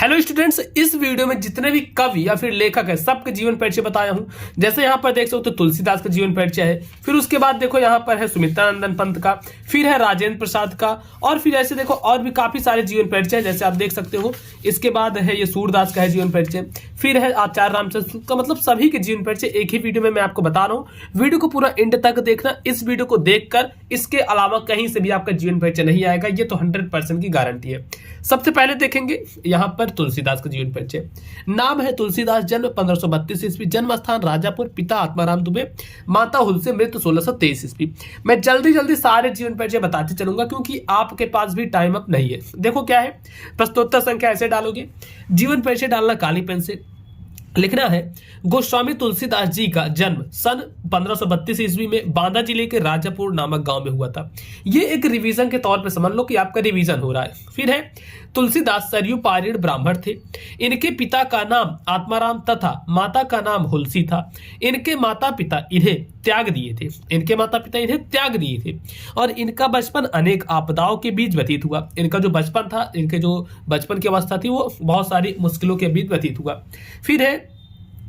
Hello students, इस video में जितने भी कवि या फिर लेखक है सबके जीवन परिचय बताया हूं। जैसे यहाँ पर देख सकते हो तुलसीदास का जीवन परिचय है, फिर उसके बाद देखो यहाँ पर है सुमित्रानंदन पंत का, फिर है राजेंद्र प्रसाद का, और फिर ऐसे देखो और भी काफी सारे जीवन परिचय है जैसे आप देख सकते हो। इसके बाद है ये सूरदास का है जीवन परिचय, फिर है आचार्य रामचंद्र का। मतलब सभी के जीवन परिचय एक ही वीडियो में मैं आपको बता रहा हूँ। वीडियो को पूरा एंड तक देखना। इस वीडियो को देखकर इसके अलावा कहीं से भी आपका जीवन परिचय नहीं आएगा, ये तो 100% की गारंटी है। सबसे पहले देखेंगे यहाँ पर तुलसीदास का जीवन परिचय। नाम है तुलसीदास, जन्म 1532 ईस्वी, जन्म स्थान राजापुर, पिता आत्माराम दुबे, माता हुलसे, मृत्यु 1623 ईस्वी। मैं जल्दी जल्दी सारे जीवन परिचय बताते चलूंगा क्योंकि आपके पास भी टाइम अप नहीं है। देखो क्या है, प्रश्नोत्तर संख्या ऐसे डालोगे, जीवन परिचय डालना काली पेन से, लिखना है गोस्वामी तुलसीदास जी का जन्म सन 1532 ईस्वी में बांदा जिले के राजापुर नामक गांव में हुआ था। ये एक रिवीजन के तौर पे समझ लो कि आपका रिवीजन हो रहा है। फिर है तुलसीदास सरयू पारीण ब्राह्मण थे। इनके पिता का नाम आत्माराम तथा माता का नाम हुलसी था। इनके माता पिता इन्हें त्याग दिए थे और इनका बचपन अनेक आपदाओं के बीच व्यतीत हुआ। इनका जो बचपन था, इनके जो बचपन की अवस्था थी वो बहुत सारी मुश्किलों के बीच व्यतीत हुआ। फिर है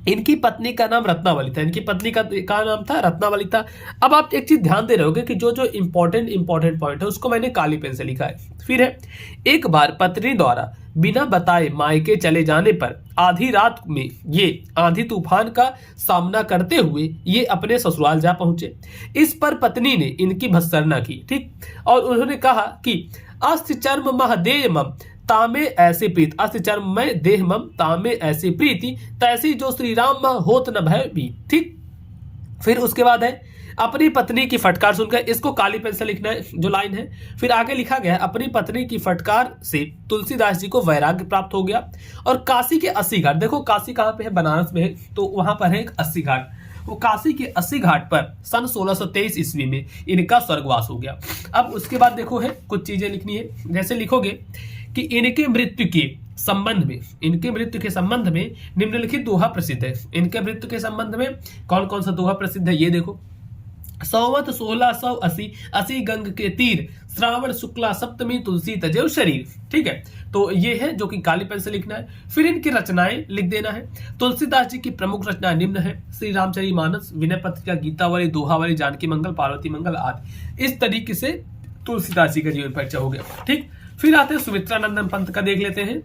इनकी पत्नी का नाम रत्नावली था। इनकी पत्नी का नाम था रत्नावली था। अब आप एक चीज ध्यान दे रहे होगे कि जो जो इंपॉर्टेंट पॉइंट है उसको मैंने काली पेन से लिखा है। फिर है एक बार पत्नी द्वारा बिना बताए मायके चले जाने पर आधी रात में ये आंधी तूफान का सामना करते हुए ये अपने ससुराल जा पहुंचे। इस पर पत्नी ने इनकी भत्सना की, ठीक, और उन्होंने कहा कि अस्थि चर्म महदेय मम तामे ऐसे प्रीत, अस्थि चर्म में देह मम तामे ऐसे प्रीति, तैसी जो श्री राम होत न भय भी, ठीक। फिर उसके बाद है अपनी पत्नी की फटकार सुनकर, इसको काली पेन से लिखना है जो लाइन है। फिर आगे लिखा गया अपनी पत्नी की फटकार से तुलसीदास जी को वैराग्य प्राप्त हो गया और काशी के 80 घाट, देखो काशी कहाँ पे है, बनारस में है, तो वहां पर है एक 80 घाट, वो काशी के 80 घाट पर सन 1623 ईस्वी में इनका स्वर्गवास हो गया। अब उसके बाद देखो है कुछ चीजें लिखनी है, जैसे लिखोगे कि इनके मृत्यु के संबंध में निम्नलिखित दोहा प्रसिद्ध है। इनके मृत्यु के संबंध में कौन कौन सा दोहा प्रसिद्ध है ये देखो। सौवत 1680 असी गंग के तीर, श्रावण शुक्ला सप्तमी तुलसी तजेव शरीर, ठीक है। तो ये है जो कि काली पेन से लिखना है। फिर इनकी रचनाएं लिख देना है। तुलसीदास जी की प्रमुख रचनाएं निम्न है: श्री रामचरितमानस, विनय पत्रिका, गीतावली, दोहावली, जानकी मंगल, पार्वती मंगल आदि। इस तरीके से तुलसीदास जी का जीवन परिचय हो गया, ठीक। फिर आते हैं सुमित्रानंदन पंत का, देख लेते हैं।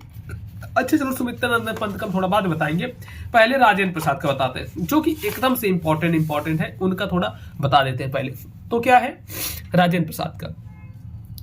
अच्छा चलो, सुमित्रानंदन पंत का थोड़ा बाद बताएंगे, पहले राजेंद्र प्रसाद का बताते हैं जो कि एकदम से इंपॉर्टेंट है, उनका थोड़ा बता देते हैं पहले। तो क्या है राजेंद्र प्रसाद का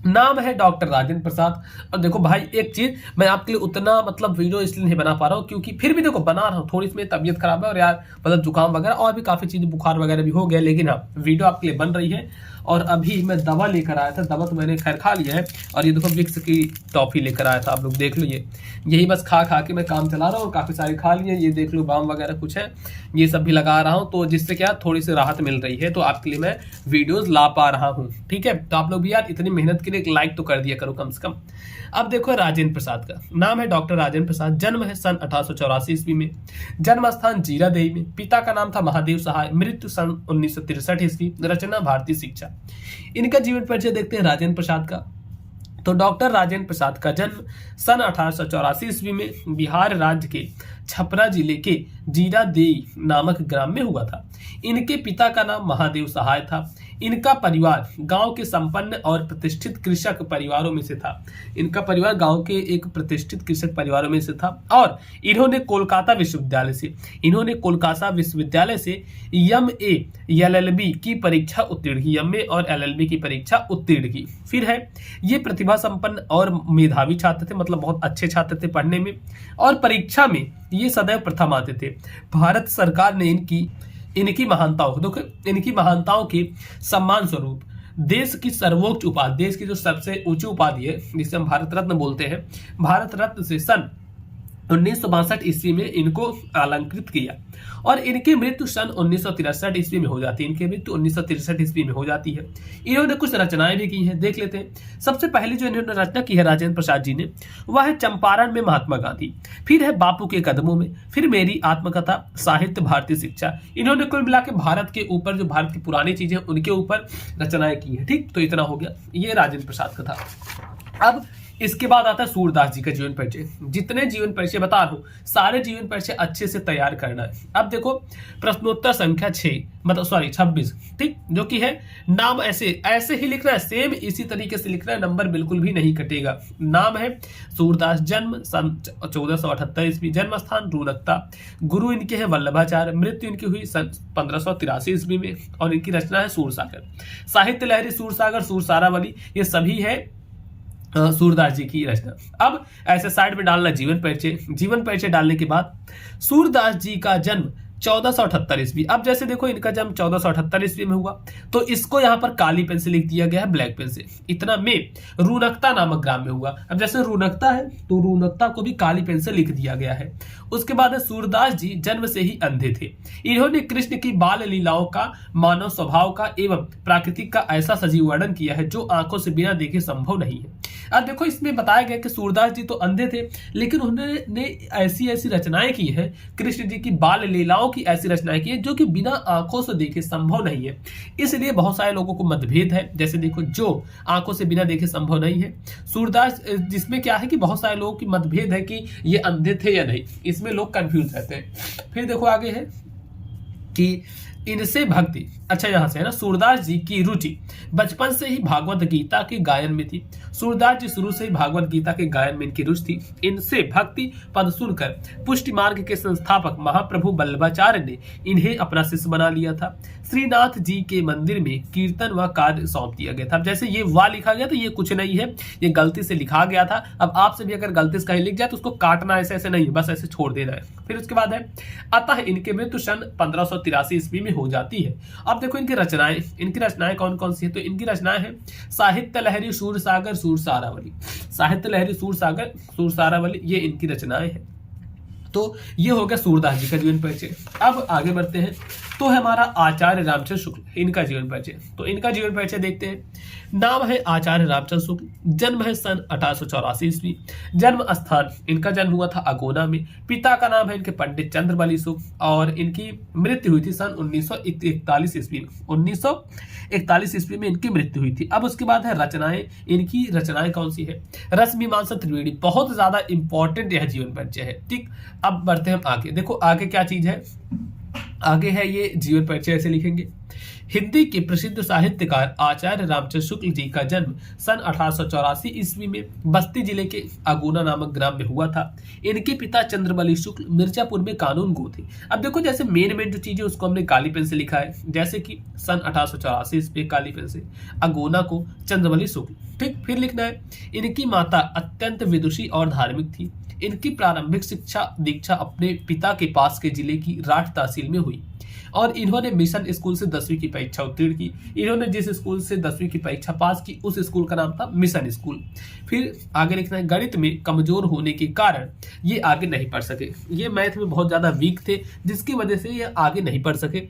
नाम है डॉक्टर राजेंद्र प्रसाद। और देखो भाई एक चीज मैं आपके लिए उतना मतलब वीडियो इसलिए नहीं बना पा रहा हूँ क्योंकि फिर भी देखो बना रहा हूँ, थोड़ी इसमें तबीयत खराब है और यार मतलब जुकाम वगैरह और भी काफी चीजें, बुखार वगैरह भी हो गया, लेकिन हाँ वीडियो आपके लिए बन रही है। और अभी मैं दवा लेकर आया था, दवा तो मैंने खैर खा लिया है, और ये देखो विक्स की टॉफी लेकर आया था, आप लोग देख लो। ये यही बस खा के मैं काम चला रहा हूँ, काफी सारे खा लिए। ये देख लो बाम वगैरह कुछ है, ये सब भी लगा रहा हूँ, तो जिससे क्या थोड़ी सी राहत मिल रही है, तो आपके लिए मैं वीडियोस ला पा रहा हूँ, ठीक है। तो आप लोग भी यार इतनी मेहनत के लिए एक लाइक तो कर दिया करो कम से कम। अब देखो राजेंद्र प्रसाद का नाम है डॉक्टर राजेंद्र प्रसाद, जन्म है सन 1884 ईस्वी में, जन्म स्थान जीरादेई में, पिता का नाम था महादेव सहाय, मृत्यु सन 1963 ईस्वी, रचना भारतीय शिक्षा। इनका जीवन परिचय देखते हैं राजेंद्र प्रसाद का। तो डॉक्टर राजेंद्र प्रसाद का जन्म सन 1884 ईस्वी में बिहार राज्य के छपरा जिले के जीरादेई नामक ग्राम में हुआ था। इनके पिता का नाम महादेव सहाय था। इनका परिवार गांव के संपन्न और प्रतिष्ठित कृषक परिवारों में से था। इनका परिवार गांव के एक प्रतिष्ठित कृषक परिवारों में से था और इन्होंने कोलकाता विश्वविद्यालय से एमए एलएलबी की परीक्षा उत्तीर्ण की। फिर है ये प्रतिभा संपन्न और मेधावी छात्र थे, मतलब बहुत अच्छे छात्र थे पढ़ने में, और परीक्षा में ये सदैव प्रथम आते थे। भारत सरकार ने इनकी महानताओं के सम्मान स्वरूप देश की सर्वोच्च उपाधि, देश की जो सबसे ऊंची उपाधि है जिसे हम भारत रत्न बोलते हैं, भारत रत्न से सन 1962 ईस्वी में इनको अलंकृत किया और इनकी मृत्यु सन 1963 ईस्वी में हो जाती है। इन्होंने कुछ रचनाएं भी की हैं, देख लेते हैं। सबसे पहले जो इन्होंने रचना की है राजेंद्र प्रसाद जी ने, वह है चंपारण में महात्मा गांधी, फिर है बापू के कदमों में, फिर मेरी आत्मकथा, साहित्य, भारतीय शिक्षा। इन्होंने कुल मिला के भारत के ऊपर, जो भारत की पुरानी चीजें उनके ऊपर रचनाएं की है, ठीक। तो इतना हो गया, ये राजेंद्र प्रसाद का था। अब इसके बाद आता है सूरदास जी का जीवन परिचय। जितने जीवन परिचय बता रहा हूं सारे जीवन परिचय अच्छे से तैयार करना है। अब देखो प्रश्नोत्तर संख्या 6 मतलब सॉरी 26, ठीक, जो कि है नाम ऐसे ऐसे ही लिखना है, सेम इसी तरीके से लिखना है, नंबर बिल्कुल भी नहीं कटेगा। नाम है सूरदास, जन्म सन 1478 ईस्वी, जन्म स्थान रूनकता, गुरु इनके हैं वल्लभाचार्य, मृत्यु इनकी हुई सन 1583 ईस्वी में, और इनकी रचना है सूरसागर। साहित्य लहरी, सूरसागर, सूरसारावली, ये सभी है सूरदास जी की रचना। अब ऐसे साइड में डालना जीवन परिचय। जीवन परिचय डालने के बाद सूरदास जी का जन्म 1478 ईस्वी। अब जैसे देखो इनका जन्म 1478 ईस्वी में हुआ, तो इसको यहाँ पर काली पेन से लिख दिया गया है, ब्लैक पेन से। इतना में रूनकता नामक ग्राम में हुआ। अब जैसे रूनकता है तो रूनकता को भी काली पेन से लिख दिया गया है। उसके बाद है सूरदास जी जन्म से ही अंधे थे। इन्होंने कृष्ण की बाल लीलाओं का, मानव स्वभाव का एवं प्राकृतिक का ऐसा सजीव वर्णन किया है जो आंखों से बिना देखे संभव नहीं है। अब देखो इसमें बताया गया कि सूरदास जी तो अंधे थे, लेकिन उन्होंने ऐसी ऐसी रचनाएं की है, कृष्ण जी की बाल लीलाओं की ऐसी रचनाएं की है जो कि बिना आंखों से देखे संभव नहीं है। इसलिए बहुत सारे लोगों को मतभेद है। जैसे देखो जो आंखों से बिना देखे संभव नहीं है, सूरदास, जिसमें क्या है कि बहुत सारे लोगों की मतभेद है कि ये अंधे थे या नहीं, इसमें लोग कंफ्यूज रहते हैं। फिर देखो आगे है कि इनसे भक्ति, अच्छा यहां से है ना, सूरदास जी की रुचि बचपन से ही भागवत गीता के गायन में थी। सूरदास जी शुरू से ही भागवत गीता के गायन में इनकी रुचि थी। इनसे भक्ति पद सुनकर पुष्टि मार्ग के संस्थापक महाप्रभु वल्लभाचार्य ने इन्हें अपना शिष्य बना लिया था। श्रीनाथ जी के मंदिर में कीर्तन व कार्य सौंप दिया गया था। अब जैसे ये वाह लिखा गया तो ये कुछ नहीं है, ये गलती से लिखा गया था। अब आपसे भी अगर गलती से कहीं लिख जाए तो उसको काटना ऐसे ऐसे नहीं, बस ऐसे छोड़ देना है। फिर उसके बाद है अतः इनके मृत्यु सन 1583 ईस्वी में हो जाती है। अब देखो इनकी रचनाएं कौन कौन सी है, तो इनकी रचनाएं हैं साहित्य लहरी, सूरसागर, सूरसारावली। साहित्य लहरी, सूरसागर, सूरसारावली, ये इनकी रचनाएं हैं। तो ये हो गया सूरदास जी का जीवन परिचय। अब आगे बढ़ते हैं तो है हमारा आचार्य रामचंद्र शुक्ल, इनका जीवन परिचय। तो इनका जीवन परिचय देखते हैं। नाम है आचार्य रामचंद्र शुक्ल, जन्म है सन 1884 ईस्वी, जन्म स्थान इनका जन्म हुआ था अगोना में, पिता का नाम है इनके पंडित चंद्रबली शुक्ल, और इनकी मृत्यु हुई थी सन 1941 ईस्वी में। 1941 ईस्वी में इनकी मृत्यु हुई थी। अब उसके बाद है रचनाएं। इनकी रचनाएं कौन सी है, रसमीमांसा त्रिवेणी, बहुत ज्यादा इंपॉर्टेंट यह जीवन परिचय है, ठीक। अब बढ़ते हैं हम आगे। देखो आगे क्या चीज है, आगे है ये जीवन परिचय ऐसे लिखेंगे। हिंदी के प्रसिद्ध साहित्यकार आचार्य रामचंद्र शुक्ल जी का जन्म सन 1884 ईस्वी में बस्ती जिले के अगुना नामक ग्राम में हुआ था। इनके पिता चंद्रबली शुक्ल मिर्जापुर में कानून गो थे। अब देखो जैसे मेन जो चीजें उसको हमने काली पेन से लिखा है, जैसे कि सन 1884 ईस्वी काली पेन से, अगोना को चंद्रबली शुक्ल, ठीक। फिर लिखना है इनकी माता अत्यंत विदुषी और धार्मिक थी। इनकी प्रारंभिक शिक्षा दीक्षा अपने पिता के पास के जिले की राठ तहसील में हुई, और इन्होंने मिशन स्कूल से 10वीं की परीक्षा उत्तीर्ण की। इन्होंने जिस स्कूल से 10वीं की परीक्षा पास की उस स्कूल का नाम था मिशन स्कूल। फिर आगे लिखना है गणित में कमजोर होने के कारण ये आगे नहीं पढ़ सके। ये मैथ में बहुत ज्यादा वीक थे, जिसकी वजह से ये आगे नहीं पढ़ सके।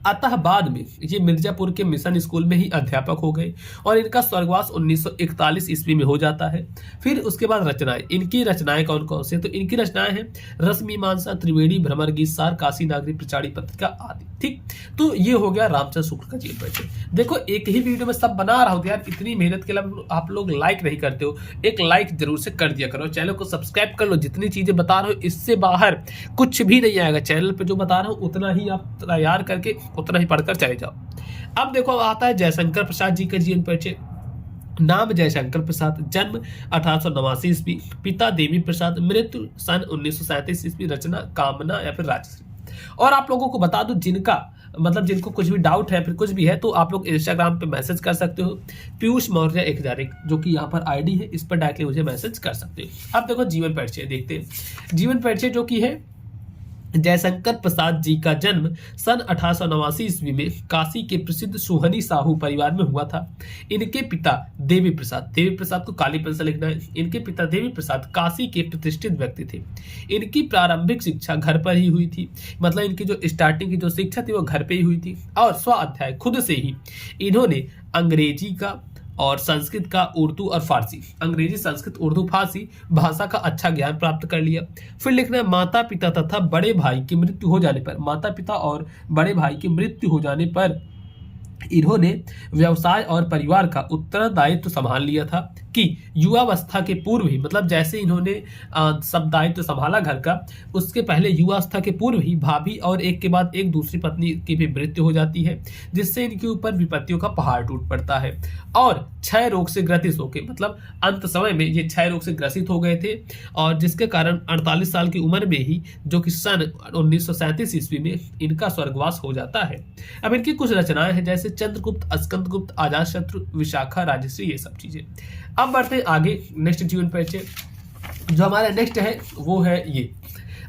अतः बाद में ये मिर्जापुर के मिशन स्कूल में ही अध्यापक हो गए, और इनका स्वर्गवास 1941 ईस्वी में हो जाता है। फिर उसके बाद रचनाएं, इनकी रचनाएं कौन कौन से, तो इनकी रचनाएं हैं रसमीमांसा त्रिवेणी, भ्रमर गीत सार, काशी नागरी, प्रचारी पत्रिका आदि, ठीक। तो ये हो गया रामचंद्र शुक्ल का जीवन परिचय। देखो एक ही वीडियो में सब बना रहा हूँ यार, इतनी मेहनत के लिए आप लोग लाइक नहीं करते हो, एक लाइक जरूर से कर दिया करो, चैनल को सब्सक्राइब कर लो। जितनी चीजें बता रहा हूँ इससे बाहर कुछ भी नहीं आएगा, चैनल पे जो बता रहा हूँ उतना ही आप तैयार करके उतना ही पढ़कर चले जाओ। अब देखो आता है जयशंकर प्रसाद जी का जीवन परिचय। नाम जयशंकर प्रसाद, जन्म 1889 ईस्वी, पिता देवी प्रसाद, मृत्यु सन 1937 ईस्वी, रचना कामना या फिर राजश्री। और आप लोगों को बता दूं जिनको कुछ भी डाउट है फिर कुछ भी है तो आप लोग इंस्टाग्राम पे मैसेज कर सकते हो, पीयूष मौर्य 1001, जो कि यहाँ पर आईडी है, इस पर डायरेक्टली मुझे मैसेज कर सकते हो। अब देखो जीवन परिचय देखते हैं। जीवन परिचय जो कि है जयशंकर प्रसाद जी का जन्म सन 1889 ईस्वी में काशी के प्रसिद्ध सोहनी साहू परिवार में हुआ था। इनके पिता देवी प्रसाद को काली पेन से लिखना है। इनके पिता देवी प्रसाद काशी के प्रतिष्ठित व्यक्ति थे। इनकी प्रारंभिक शिक्षा घर पर ही हुई थी, मतलब इनकी जो स्टार्टिंग की जो शिक्षा थी वो घर पे ही हुई थी, और स्वाध्याय खुद से ही इन्होंने अंग्रेजी का और संस्कृत का, उर्दू और फारसी, अंग्रेजी, संस्कृत, उर्दू, फारसी भाषा का अच्छा ज्ञान प्राप्त कर लिया। फिर लिखना है माता पिता तथा बड़े भाई की मृत्यु हो जाने पर, माता पिता और बड़े भाई की मृत्यु हो जाने पर इन्होंने व्यवसाय और परिवार का उत्तरदायित्व संभाल लिया था। कि युवावस्था के पूर्व ही, मतलब जैसे इन्होंने सब दायित्व संभाला घर का, उसके पहले युवावस्था के पूर्व ही भाभी और एक के बाद एक दूसरी पत्नी की भी मृत्यु हो जाती है, जिससे इनके ऊपर विपत्तियों का पहाड़ टूट पड़ता है। और क्षय रोग से ग्रसित होकर, मतलब अंत समय में ये क्षय रोग से ग्रसित हो गए थे, और जिसके कारण 48 साल की उम्र में ही, जो कि सन 1937 ईस्वी में इनका स्वर्गवास हो जाता है। अब इनकी कुछ रचनाएं हैं, जैसे चंद्रगुप्त, स्कंदगुप्त, अजातशत्रु, विशाखा, राजश्री, ये सब चीजें। अब बढ़ते हैं आगे नेक्स्ट जीवन परिचय। जो हमारा नेक्स्ट है वो है ये।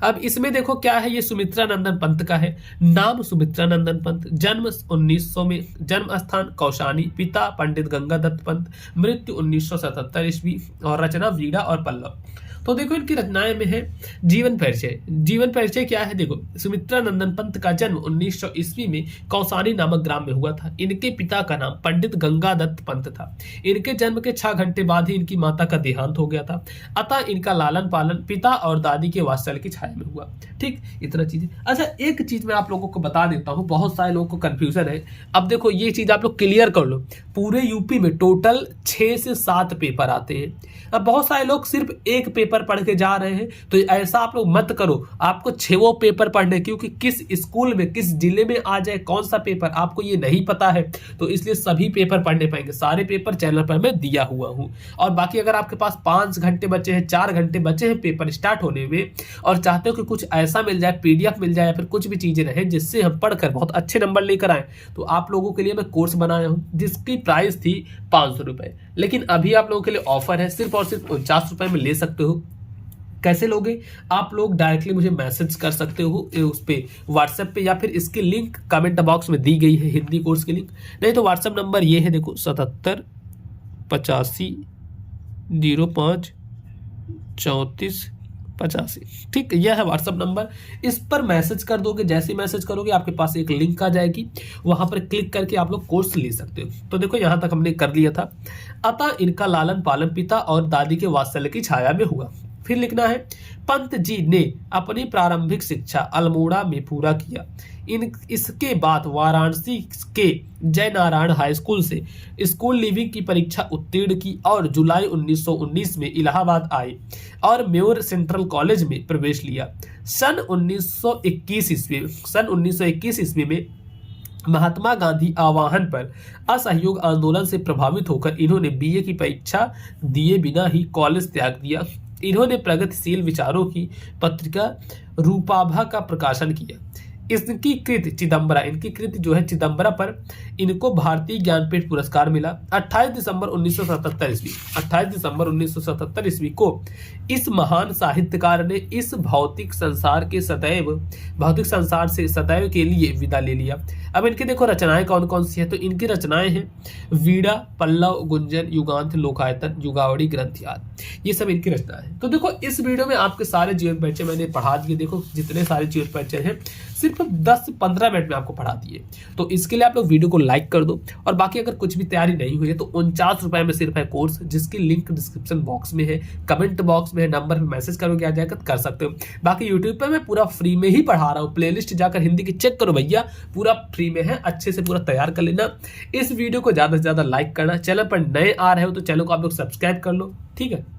अब इसमें देखो क्या है, ये सुमित्रा नंदन पंत का है। नाम सुमित्रा नंदन पंत, जन्म 1900 में, जन्म स्थान कौशानी, पिता पंडित गंगादत्त पंत, मृत्यु 1977 ईस्वी, और रचना वीणा और पल्लव। तो देखो इनकी रचनाएं में है जीवन परिचय। जीवन परिचय क्या है, देखो सुमित्रा नंदन पंत का जन्म 1900 ईस्वी में कौसानी नामक ग्राम में हुआ था। इनके पिता का नाम पंडित गंगादत्त पंत था। इनके जन्म के 6 घंटे बाद ही इनकी माता का देहांत हो गया था, अतः इनका लालन पालन पिता और दादी के वात्सल्य की छाया में हुआ। ठीक, इतना चीजें। अच्छा, एक चीज मैं आप लोगों को बता देता हूँ, बहुत सारे लोगों को कंफ्यूजन है। अब देखो ये चीज आप लोग क्लियर कर लो, पूरे यूपी में टोटल 6 से 7 पेपर आते हैं। अब बहुत सारे लोग सिर्फ एक पेपर पढ़ के जा रहे हैं, तो ऐसा आप लोग मत करो। आपको 6 पेपर पढ़ने, क्योंकि किस स्कूल में किस जिले में आ जाए कौन सा पेपर आपको ये नहीं पता है, तो इसलिए सभी पेपर पढ़ने पाएंगे। सारे पेपर चैनल पर मैं दिया हुआ हूं। और बाकी अगर आपके पास 5 घंटे बचे हैं, 4 घंटे बचे हैं पेपर स्टार्ट होने में, और चाहते हो कि कुछ ऐसा मिल जाए, पीडीएफ मिल जाए, या फिर कुछ भी चीजें रहे जिससे हम पढ़कर बहुत अच्छे नंबर लेकर आए, तो आप लोगों के लिए मैं कोर्स बनाया हूं, जिसकी प्राइस थी 500 रुपए। लेकिन अभी आप लोगों के लिए ऑफर है, सिर्फ और सिर्फ 49 रुपए में ले सकते हो। कैसे लोगे? आप लोग डायरेक्टली मुझे मैसेज कर सकते हो उस पे व्हाट्सएप पे, या फिर इसकी लिंक कमेंट बॉक्स में दी गई है, हिंदी कोर्स की लिंक। नहीं तो व्हाट्सएप नंबर ये है, देखो 77 85 05 34 85। ठीक, यह है व्हाट्सएप नंबर। इस पर मैसेज कर दोगे, जैसे मैसेज करोगे आपके पास एक लिंक आ जाएगी, वहां पर क्लिक करके आप लोग कोर्स ले सकते हो। तो देखो यहां तक हमने कर लिया था। अतः इनका लालन पालन पिता और दादी के वात्सल्य की छाया में हुआ। फिर लिखना है, पंत जी ने अपनी प्रारंभिक शिक्षा अल्मोड़ा में पूरा किया। इसके बाद वाराणसी के जय नारायण हाई स्कूल से स्कूल लिविंग की परीक्षा उत्तीर्ण की, और जुलाई 1919 में इलाहाबाद आए और म्योर सेंट्रल कॉलेज में प्रवेश लिया। सन 1921 ईस्वी में महात्मा गांधी आह्वान पर असहयोग आंदोलन से प्रभावित होकर इन्होंने बीए की परीक्षा दिए बिना ही कॉलेज त्याग दिया। इन्होंने प्रगतिशील विचारों की पत्रिका रूपाभा का प्रकाशन किया। इनकी कृति चिदम्बरा, इनकी कृति जो है चिदम्बरा पर इनको भारतीय ज्ञानपीठ पुरस्कार मिला। 28 दिसंबर 1977 ईस्वी को इस महान साहित्यकार ने इस भौतिक संसार से सदैव के लिए विदा ले लिया। अब इनकी देखो रचनाएं कौन कौन सी है, तो इनकी रचनाएं हैं वीणा, पल्लव, गुंजन, युगांत, लोकायतन, युगावड़ी, ग्रंथ याद, ये सब इनकी रचना है। तो देखो इस वीडियो में आपके सारे जीवन परिचय मैंने पढ़ा दिए। देखो जितने सारे जीवन परिचय हैं सिर्फ 10-15 मिनट में आपको पढ़ा दिए। तो इसके लिए आप लोग वीडियो को लाइक कर दो, और बाकी अगर कुछ भी तैयारी नहीं हुई है तो 49 रुपए में सिर्फ है कोर्स, जिसकी लिंक डिस्क्रिप्शन बॉक्स में है, कमेंट बॉक्स में है, नंबर पे मैसेज करोगे आ जाएगा, कर सकते हो। बाकी यूट्यूब पे मैं पूरा फ्री में ही पढ़ा रहा हूँ, प्लेलिस्ट जाकर हिंदी की चेक करो भैया, पूरा फ्री में है, अच्छे से पूरा तैयार कर लेना। इस वीडियो को ज्यादा से ज्यादा लाइक करना, चैनल पर नए आ रहे हो तो चैनल को आप लोग सब्सक्राइब कर लो। ठीक है।